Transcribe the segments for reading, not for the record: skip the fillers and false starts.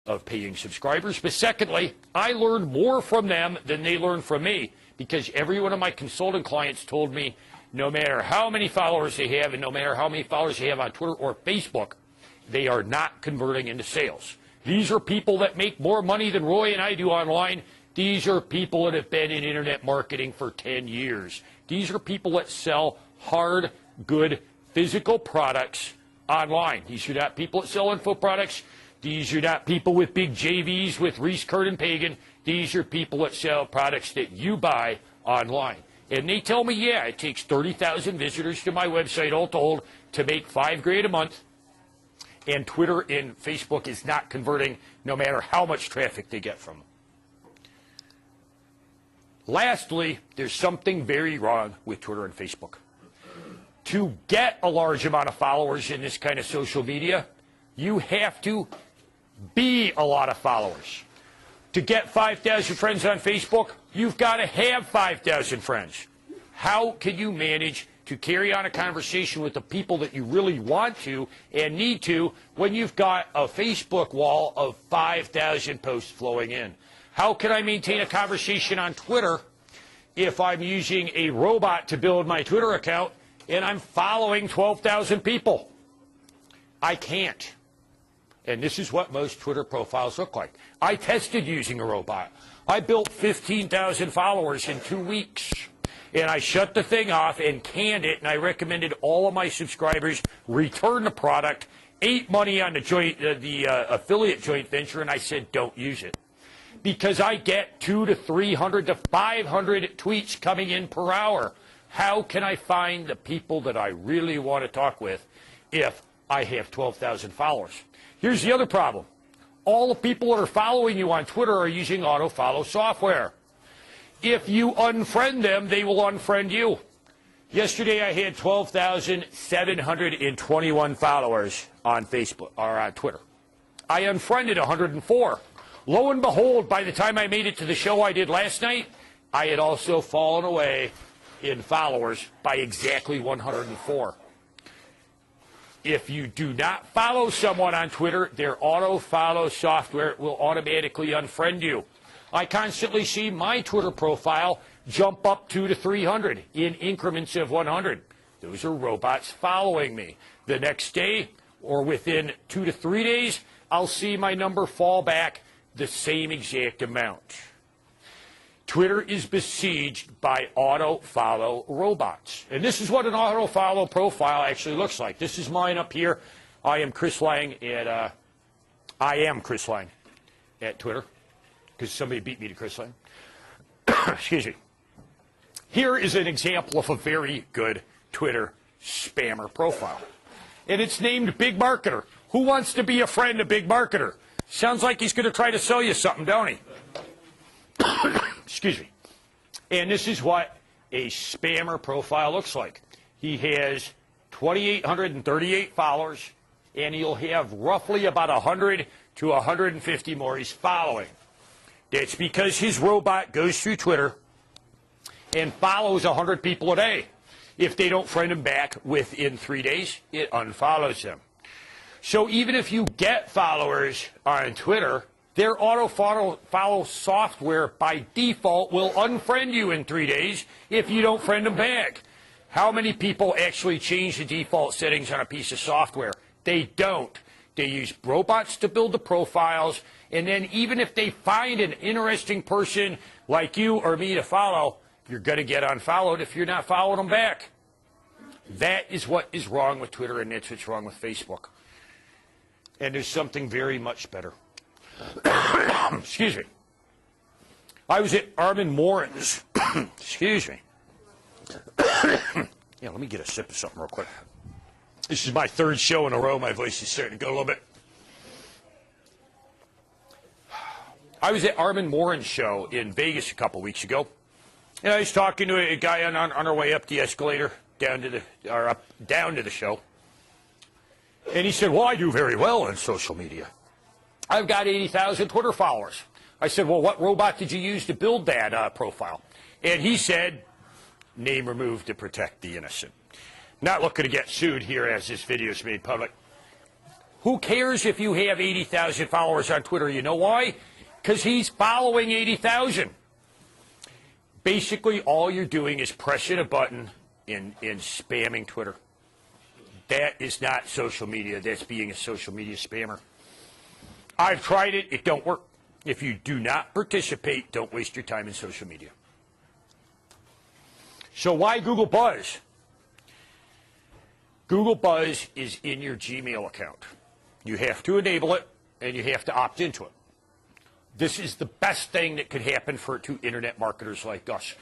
of paying subscribers. But secondly, I learned more from them than they learned from me, because every one of my consulting clients told me no matter how many followers they have and no matter how many followers they have on Twitter or Facebook, they are not converting into sales. These are people that make more money than Roy and I do online. These are people that have been in internet marketing for 10 years. These are people that sell hard, good, physical products online. These are not people that sell info products. These are not people with big JVs with Reese, Kurt, and Pagan. These are people that sell products that you buy online. And they tell me, yeah, it takes 30,000 visitors to my website all told to make $5,000 a month. And Twitter and Facebook is not converting no matter how much traffic they get from them. Lastly, there's something very wrong with Twitter and Facebook. To get a large amount of followers in this kind of social media, you have to be a lot of followers. To get 5,000 friends on Facebook, you've got to have 5,000 friends. How can you manage to carry on a conversation with the people that you really want to and need to when you've got a Facebook wall of 5,000 posts flowing in? How can I maintain a conversation on Twitter if I'm using a robot to build my Twitter account and I'm following 12,000 people? I can't. And this is what most Twitter profiles look like. I tested using a robot. I built 15,000 followers in 2 weeks. And I shut the thing off and canned it, and I recommended all of my subscribers return the product, ate money on the affiliate joint venture, and I said, don't use it. Because I get 200 to 300 to 500 tweets coming in per hour. How can I find the people that I really want to talk with if I have 12,000 followers? Here's the other problem. All the people that are following you on Twitter are using auto-follow software. If you unfriend them, they will unfriend you. Yesterday, I had 12,721 followers on Facebook or on Twitter. I unfriended 104. Lo and behold, by the time I made it to the show I did last night, I had also fallen away in followers by exactly 104. If you do not follow someone on Twitter, their auto-follow software will automatically unfriend you. I constantly see my Twitter profile jump up 200 to 300 in increments of 100. Those are robots following me. The next day, or within 2 to 3 days, I'll see my number fall back the same exact amount. Twitter is besieged by auto-follow robots. And this is what an auto-follow profile actually looks like. This is mine up here. I am Chris Lang at Twitter, because somebody beat me to Chris Lang. Excuse me. Here is an example of a very good Twitter spammer profile. And it's named Big Marketer. Who wants to be a friend of Big Marketer? Sounds like he's going to try to sell you something, don't he? Excuse me. And this is what a spammer profile looks like. He has 2,838 followers, and he'll have roughly about 100 to 150 more he's following. That's because his robot goes through Twitter and follows 100 people a day. If they don't friend him back within 3 days, it unfollows them. So even if you get followers on Twitter, their auto-follow software by default will unfriend you in 3 days if you don't friend them back. How many people actually change the default settings on a piece of software? They don't. They use robots to build the profiles, and then even if they find an interesting person like you or me to follow, you're going to get unfollowed if you're not following them back. That is what is wrong with Twitter, and that's what's wrong with Facebook. And there's something very much better. Excuse me. I was at Armin Morin's. Excuse me. Yeah, let me get a sip of something real quick. This is my third show in a row. My voice is starting to go a little bit. I was at Armin Morin's show in Vegas a couple weeks ago, and I was talking to a guy on our way up the escalator down to the show, and he said, "Well, I do very well on social media. I've got 80,000 Twitter followers." I said, "Well, what robot did you use to build that profile?" And he said, "Name removed to protect the innocent." Not looking to get sued here as this video is made public. Who cares if you have 80,000 followers on Twitter? You know why? Because he's following 80,000. Basically, all you're doing is pressing a button and spamming Twitter. That is not social media. That's being a social media spammer. I've tried it. It don't work. If you do not participate, don't waste your time in social media. So why Google Buzz? Google Buzz is in your Gmail account. You have to enable it, and you have to opt into it. This is the best thing that could happen to internet marketers like us,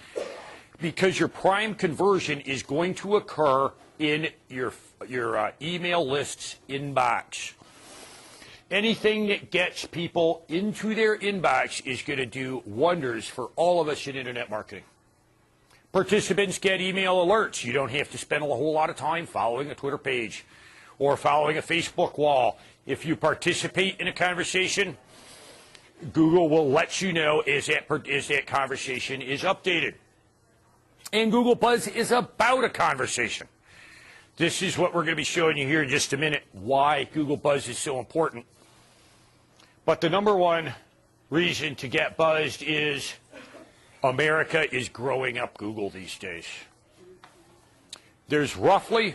because your prime conversion is going to occur in your email list's inbox. Anything that gets people into their inbox is going to do wonders for all of us in internet marketing. Participants get email alerts. You don't have to spend a whole lot of time following a Twitter page or following a Facebook wall. If you participate in a conversation, Google will let you know as that conversation is updated. And Google Buzz is about a conversation. This is what we're going to be showing you here in just a minute, why Google Buzz is so important. But the number one reason to get buzzed is America is growing up Google these days. There's roughly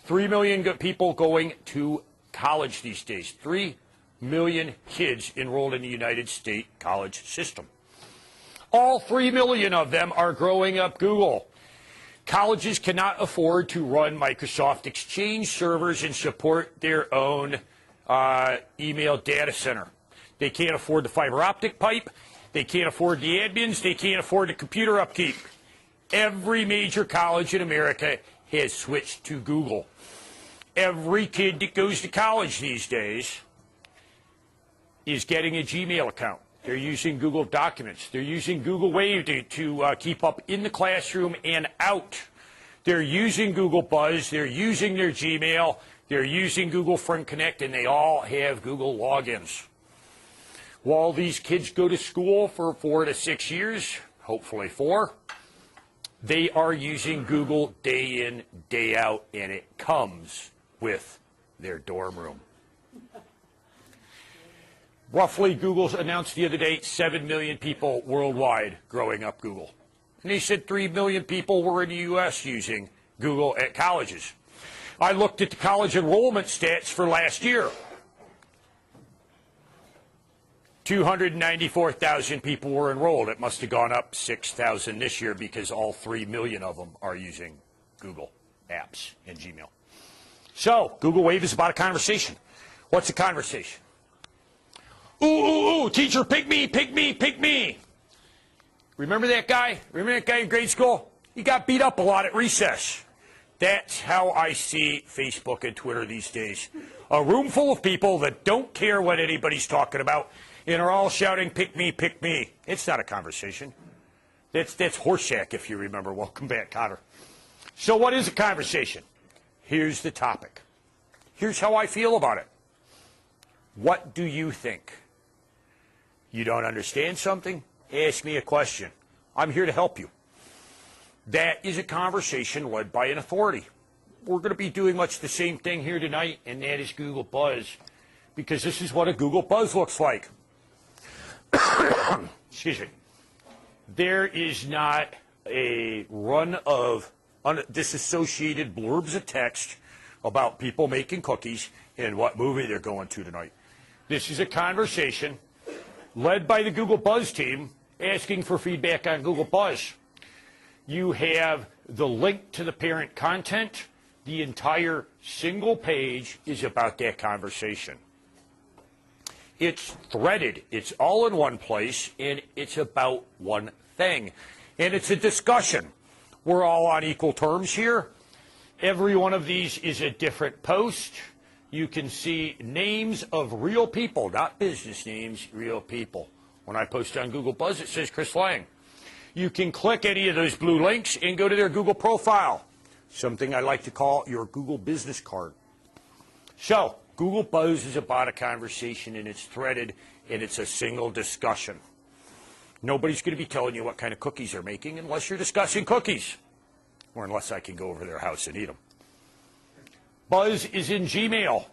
3 million people going to college these days. 3 million kids enrolled in the United States college system. All 3 million of them are growing up Google. Colleges cannot afford to run Microsoft Exchange servers and support their own email data center. They can't afford the fiber optic pipe. They can't afford the admins. They can't afford the computer upkeep. Every major college in America has switched to Google. Every kid that goes to college these days is getting a Gmail account. They're using Google Documents. They're using Google Wave to keep up in the classroom and out. They're using Google Buzz. They're using their Gmail. They're using Google Friend Connect, and they all have Google logins. While these kids go to school for 4 to 6 years, hopefully 4, they are using Google day in, day out, and it comes with their dorm room. Roughly, Google announced the other day 7 million people worldwide growing up Google. And they said 3 million people were in the U.S. using Google at colleges. I looked at the college enrollment stats for last year. 294,000 people were enrolled. It must have gone up 6,000 this year because all 3 million of them are using Google apps and Gmail. So, Google Wave is about a conversation. What's a conversation? Ooh, ooh, ooh, teacher, pick me, pick me, pick me. Remember that guy? Remember that guy in grade school? He got beat up a lot at recess. That's how I see Facebook and Twitter these days. A room full of people that don't care what anybody's talking about and are all shouting, pick me, pick me. It's not a conversation. That's Horseshack, if you remember. Welcome back, Connor. So what is a conversation? Here's the topic. Here's how I feel about it. What do you think? You don't understand something? Ask me a question. I'm here to help you. That is a conversation led by an authority. We're going to be doing much the same thing here tonight, and that is Google Buzz, because this is what a Google Buzz looks like. Excuse me. There is not a run of disassociated blurbs of text about people making cookies and what movie they're going to tonight. This is a conversation led by the Google Buzz team asking for feedback on Google Buzz. You have the link to the parent content. The entire single page is about that conversation. It's threaded. It's all in one place, and it's about one thing. And it's a discussion. We're all on equal terms here. Every one of these is a different post. You can see names of real people, not business names, real people. When I post on Google Buzz, it says Chris Lang. You can click any of those blue links and go to their Google profile, something I like to call your Google business card. So, Google Buzz is about a conversation, and it's threaded, and it's a single discussion. Nobody's going to be telling you what kind of cookies they're making unless you're discussing cookies, or unless I can go over their house and eat them. Buzz is in Gmail.